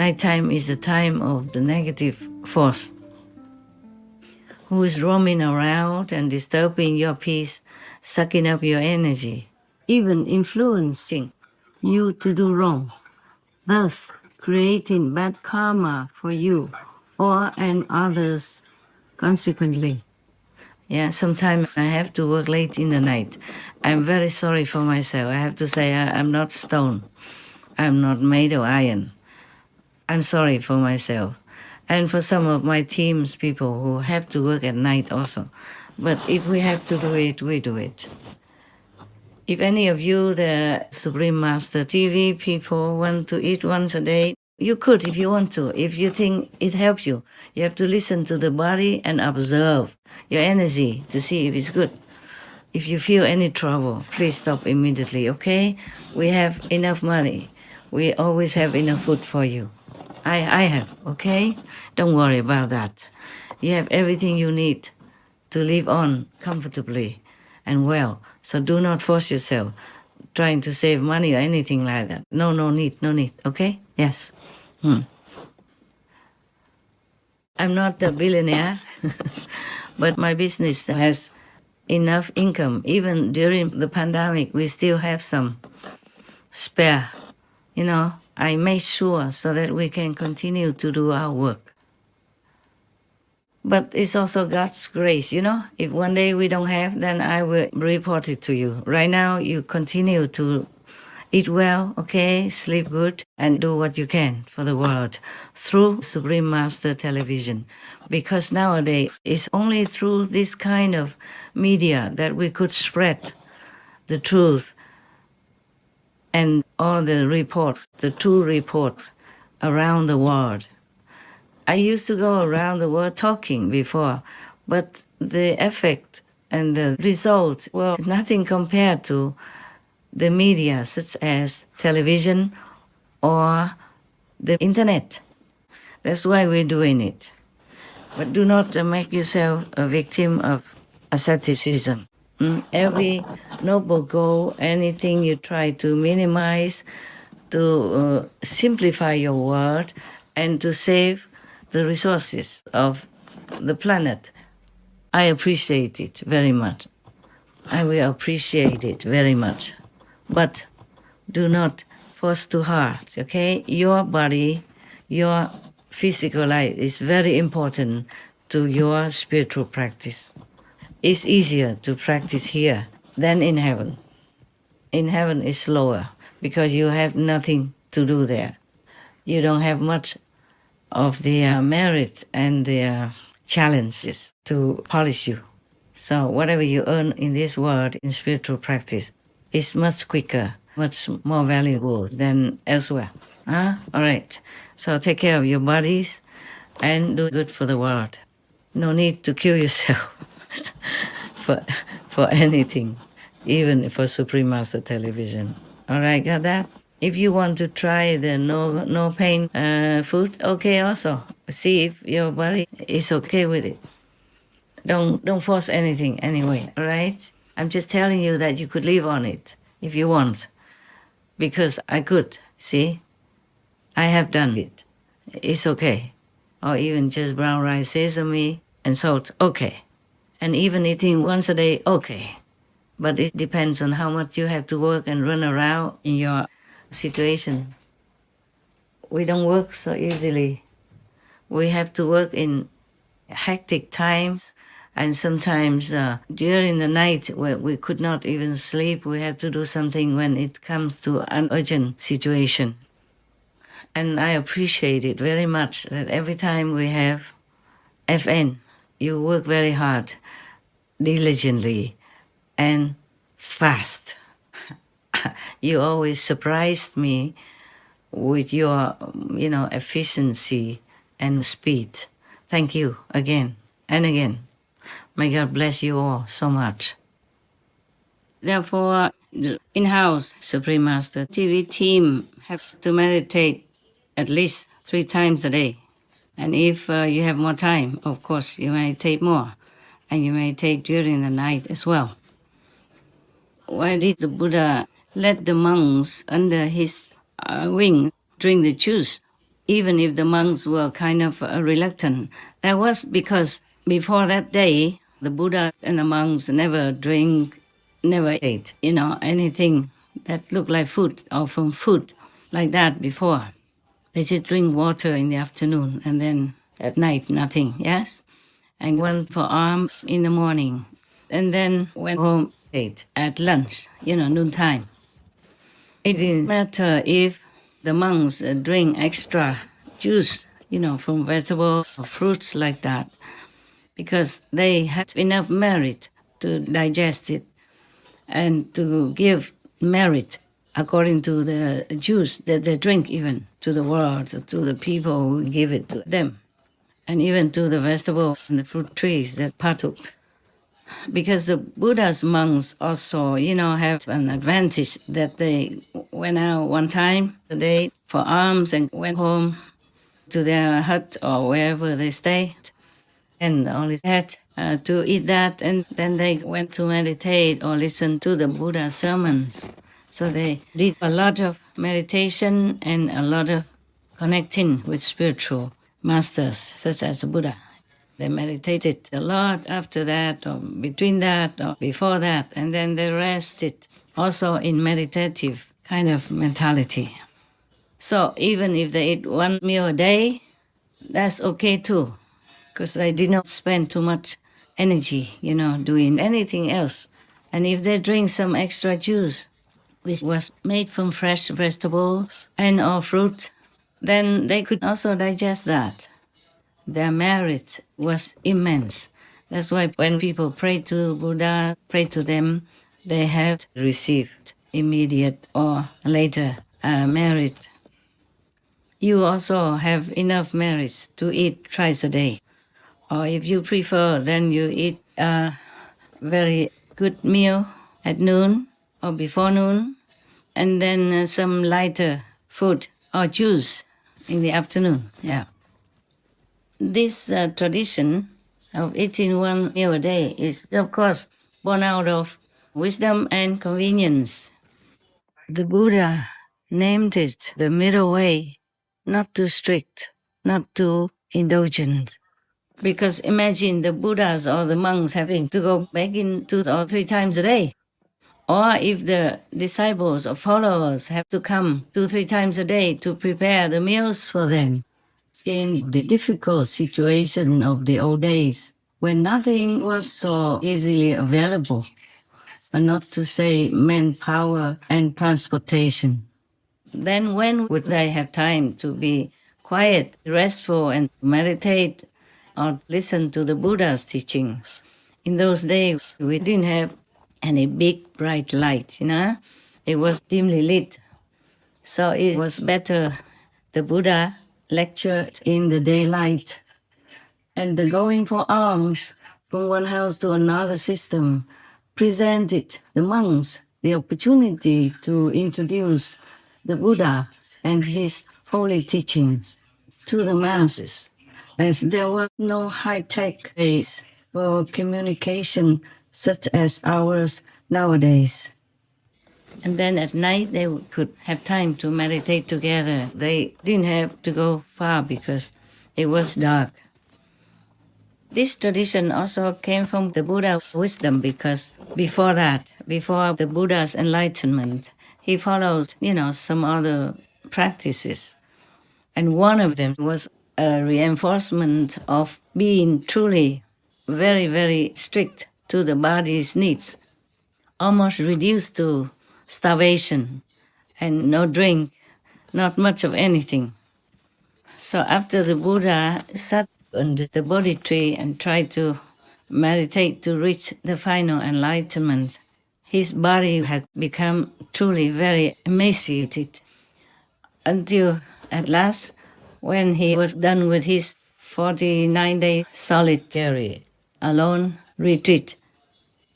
Nighttime is the time of the negative force who is roaming around and disturbing your peace, sucking up your energy, even influencing you to do wrong, thus creating bad karma for you or and others consequently. Yeah, sometimes I have to work late in the night. I'm very sorry for myself. I have to say I'm not stone. I'm not made of iron. I'm sorry for myself. And for some of my team's people who have to work at night also. But if we have to do it, we do it. If any of you, the Supreme Master TV people, want to eat once a day, you could if you want to. If you think it helps you, you have to listen to the body and observe your energy to see if it's good. If you feel any trouble, please stop immediately, okay? We have enough money. We always have enough food for you. I have, okay? Don't worry about that. You have everything you need to live on comfortably and well. So do not force yourself trying to save money or anything like that. No need, okay? Yes. I'm not a billionaire, but my business has enough income. Even during the pandemic, we still have some spare. I made sure so that we can continue to do our work. But it's also God's grace, If one day we don't have, then I will report it to you. Right now, you continue to eat well, okay, sleep good, and do what you can for the world through Supreme Master Television. Because nowadays, it's only through this kind of media that we could spread the truth and all the reports, the true reports around the world. I used to go around the world talking before, but the effect and the results were nothing compared to the media such as television or the internet. That's why we're doing it. But do not make yourself a victim of asceticism. Every noble goal, anything you try to minimize, to simplify your world, and to save the resources of the planet, I appreciate it very much. I will appreciate it very much. But do not force too hard, okay? Your body, your physical life is very important to your spiritual practice. It's easier to practice here than in heaven. In heaven it's slower because you have nothing to do there. You don't have much of the merit and the challenges to polish you. So whatever you earn in this world in spiritual practice is much quicker, much more valuable than elsewhere. All right. So take care of your bodies and do good for the world. No need to kill yourself for anything, even for Supreme Master Television. All right, got that? If you want to try the no pain food, okay also. See if your body is okay with it. Don't force anything anyway, all right? I'm just telling you that you could live on it if you want. Because I could, see? I have done it. It's okay. Or even just brown rice, sesame, and salt, okay. And even eating once a day, okay. But it depends on how much you have to work and run around in your situation. We don't work so easily. We have to work in hectic times, and sometimes during the night where we could not even sleep, we have to do something when it comes to an urgent situation. And I appreciate it very much that every time we have FN, you work very hard, diligently, and fast. You always surprised me with your, efficiency and speed. Thank you again and again. May God bless you all so much. Therefore, the in-house Supreme Master TV team have to meditate at least 3 times a day. And if you have more time, of course, you meditate more. And you meditate during the night as well. Why did the Buddha let the monks under his wing drink the juice? even if the monks were kind of reluctant. That was because before that day, the Buddha and the monks never drink, never ate, anything that looked like food or from food like that before. They just drink water in the afternoon and then at night nothing, yes? And went for alms in the morning. And then went home, ate at lunch, noontime. It didn't matter if the monks drink extra juice, from vegetables or fruits like that, because they had enough merit to digest it and to give merit according to the juice that they drink, even to the world, to the people who give it to them, and even to the vegetables and the fruit trees that partook. Because the Buddha's monks also, have an advantage that they went out one time a day for alms and went home to their hut or wherever they stayed and only had to eat that, and then they went to meditate or listen to the Buddha's sermons. So they did a lot of meditation and a lot of connecting with spiritual masters such as the Buddha. They meditated a lot after that, or between that, or before that, and then they rested also in meditative kind of mentality. So even if they eat one meal a day, that's okay too, because they did not spend too much energy, doing anything else. And if they drink some extra juice, which was made from fresh vegetables and or fruit, then they could also digest that. Their merit was immense. That's why when people pray to Buddha, pray to them, they have received immediate or later merit. You also have enough merits to eat thrice a day. Or if you prefer, then you eat a very good meal at noon or before noon, and then some lighter food or juice in the afternoon. Yeah. This tradition of eating one meal a day is, of course, born out of wisdom and convenience. The Buddha named it the middle way, not too strict, not too indulgent. Because imagine the Buddhas or the monks having to go back in 2 or 3 times a day. Or if the disciples or followers have to come 2, 3 times a day to prepare the meals for them. In the difficult situation of the old days, when nothing was so easily available, and not to say manpower and transportation, then when would they have time to be quiet, restful, and meditate or listen to the Buddha's teachings? In those days, we didn't have any big bright light, It was dimly lit. So it was better the Buddha lectured in the daylight, and the going for alms from one house to another system presented the monks the opportunity to introduce the Buddha and his holy teachings to the masses, as there was no high-tech ways for communication such as ours nowadays. And then at night they could have time to meditate together. They didn't have to go far because it was dark. This tradition also came from the Buddha's wisdom, because before that, before the Buddha's enlightenment, he followed, some other practices. And one of them was a reinforcement of being truly very, very strict to the body's needs, almost reduced to starvation and no drink, not much of anything. So after the Buddha sat under the Bodhi tree and tried to meditate to reach the final enlightenment, his body had become truly very emaciated until at last, when he was done with his 49-day solitary alone retreat,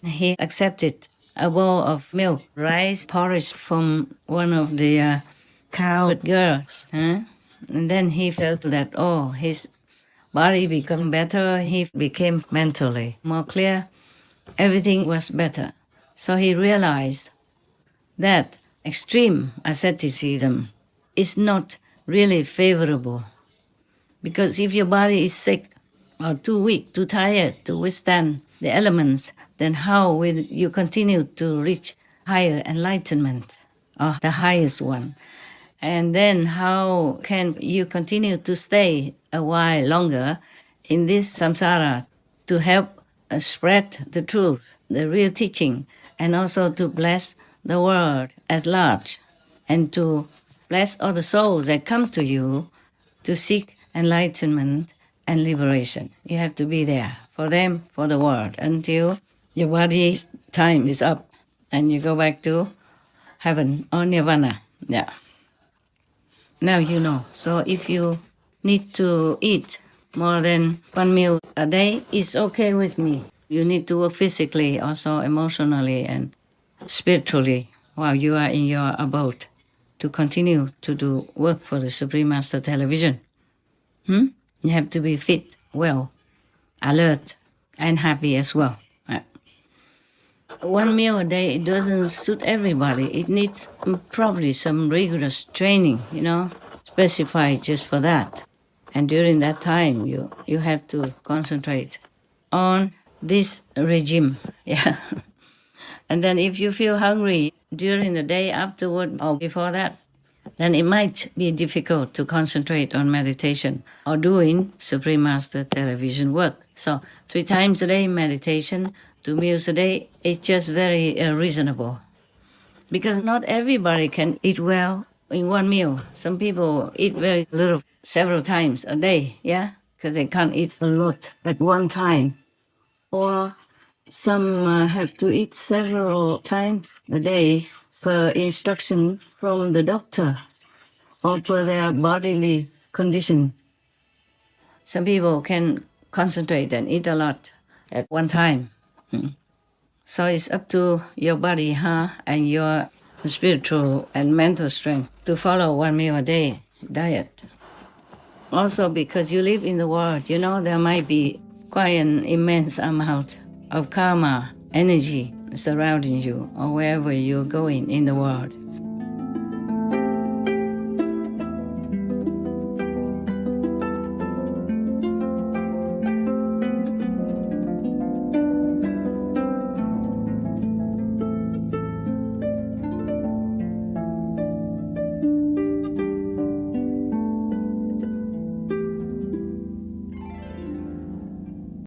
he accepted a bowl of milk, rice porridge from one of the cowherd girls. And then he felt that, his body became better, he became mentally more clear, everything was better. So he realized that extreme asceticism is not really favorable. Because if your body is sick or too weak, too tired to withstand the elements, then how will you continue to reach higher enlightenment or the highest one? And then how can you continue to stay a while longer in this samsara to help spread the truth, the real teaching, and also to bless the world at large and to bless all the souls that come to you to seek enlightenment and liberation. You have to be there for them, for the world, until your body's time is up and you go back to heaven or nirvana. Yeah. Now you know. So if you need to eat more than one meal a day, it's okay with me. You need to work physically, also emotionally and spiritually while you are in your abode to continue to do work for the Supreme Master Television. You have to be fit, well, alert, and happy as well. One meal a day, it doesn't suit everybody. It needs probably some rigorous training, specified just for that. And during that time, you have to concentrate on this regime. Yeah. And then if you feel hungry during the day afterward or before that, then it might be difficult to concentrate on meditation or doing Supreme Master Television work. So 3 times a day meditation, 2 meals a day, it's just very reasonable. Because not everybody can eat well in one meal. Some people eat very little several times a day, yeah? Because they can't eat a lot at one time. Or some have to eat several times a day per instruction from the doctor or per their bodily condition. Some people can concentrate and eat a lot at one time. So it's up to your body, and your spiritual and mental strength to follow one meal a day diet. Also, because you live in the world, there might be quite an immense amount of karma, energy surrounding you or wherever you're going in the world.